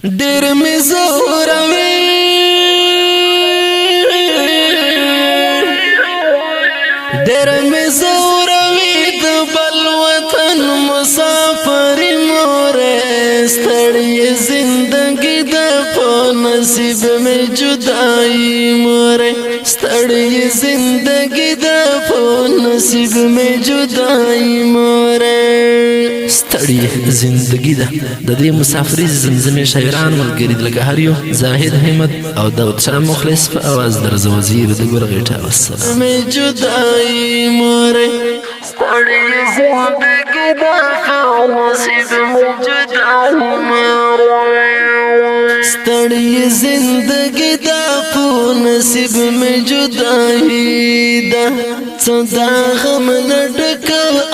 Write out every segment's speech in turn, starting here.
ډېر مې زوروي ډېر مې زوروي د بل وطن مسافر مورې ستړې زندګي د په نصیب مې جدائی مورې ستړې زندګي د په نصیب مې جدائی مورې ستړې زندگی ده د دې مسافرۍ زمزمې شاعران ملګري د لګهاریو زاهد همت او داود شاه مخلص په اواز درز وزیر د ګور غیټه والسلام مې جدائی مورې ستړې زندگی ده نصیب مې جدائی مورې ستړې زندگی ده نصیب مې جدائی ده صدا غم لډک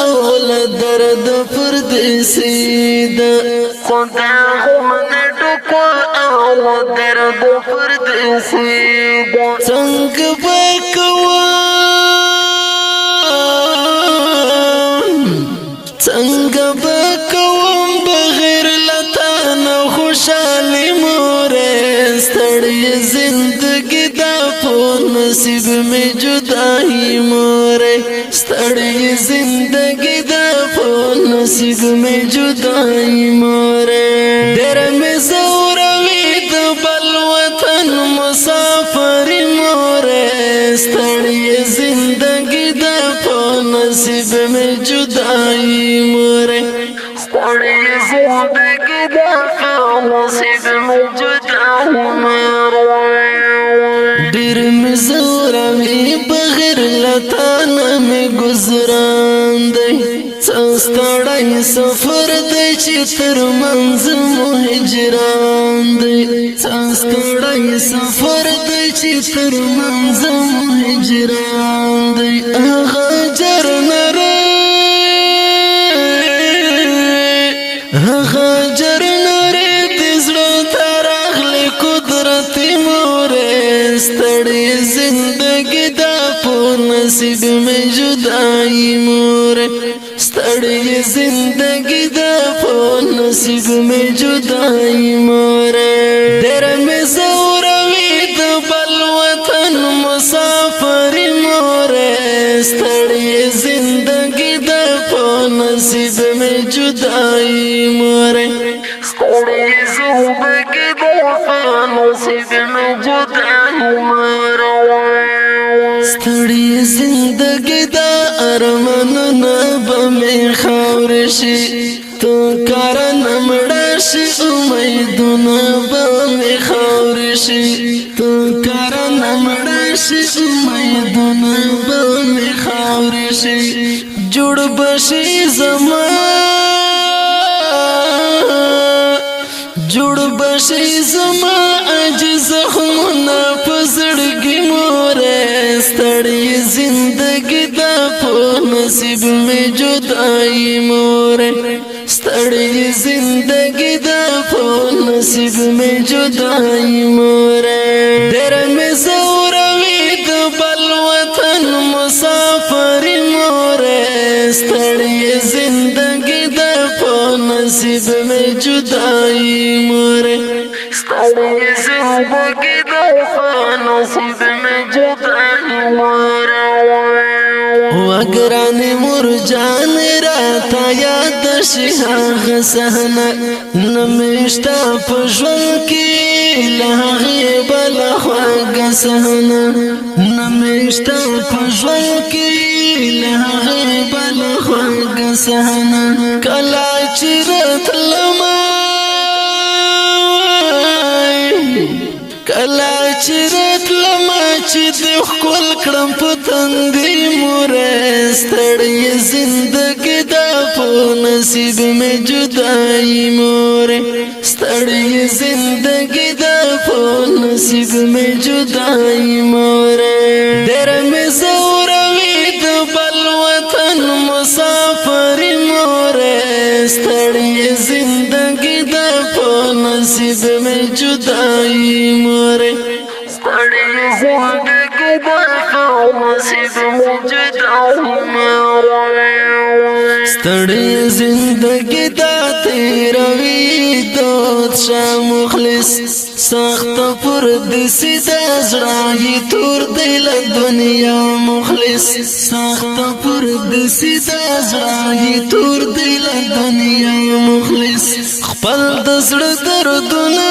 او له درد پردیسی ده صدا غم لډک او له درد پردیسی ده څنګه بکوم بغیر لتانه خوشالي مورې ستړې زندگی دا په نصیب مې جدائی مورې ستړې زندگی دا په نصیب مې جدائی مورې ډېر مې زوروي د بل وطن مسافر مورې ستړې زندگی دا په نصیب مې جدائی مورې ستړې زندگی دا په نصیب مې جدائی مورې ډېر مې زوروي بغیر لتانه مې گزران دی څه ستړی سفر دی چې تر منځ مو هجران دی څه ستړی سفر دی چې تر منځ مو هجران دی هغه جرنره د زړه ته راغلی قدرت مورې ستړې زندگی دا په نصیب مې جدائی مورې ستړې زندگی دا په نصیب مې جدائی مورې ډېر مې زوروي د بل وطن مسافر مورې ستړې زندگی دا په نصیب مې جدائی مورې ستړې زندگی دا په نصیب مې جدائی مورې ستړې زندگی دا ارمانونه به مې خاور شي تو کارن مړه شي امیدونه به مې خاور شي تو کارن مړه شي امیدونه به مې خاور شي جوړ بشي زما جوړ بشي زما عجز خونه په زړګي مورې ستړې زندگی دا په نصیب مې جدائی مورې ستړې زندگی دا په نصیب مې جدائی مورې ډېر مې زوروي د بل وطن مسافر مورې ستړې زندگی دا په نصیب مې جدائی مورې ستړې زندگی دا په نصیب مې جدائی مورې وګرانې مور جان راته یاد شي هغه صحنه نه مې شته په ژوند کې له هغې بله خوږه صحنه نه مې شته په ژوند کې له هغې بله خوږه صحنه کله چې راتلمه کله چې راتلمه چې د ښکل کړم په تندي مورې ستړې زندگی دا په نصیب مې جدائی مورې ستړې زندگی دا په نصیب مې جدائی مورې ډېر مې زوروي د بل وطن مسافر مورې ستړې زندگی دا په نصیب مې جدائی مورې ستړې زندگی دا په نصیب مې جدائی مورې ستړې زندگی دا تیروي دود شا مخلص سخت پر دسی دا زړه تور دی له دنیا مخلص سخت پر دسی دا زړه تور دی له دنیا مخلص خپل د زړه دردونه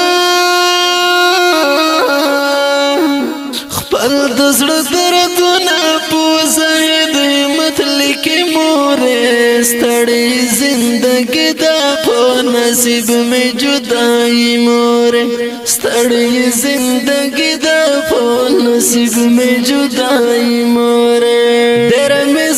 خپل د زړه دردونه په زید مطلق مورې ستړې زندګي دا په نصیب می جدائی مورې ستړې زندګي دا په نصیب می جدائی مورې ډېر می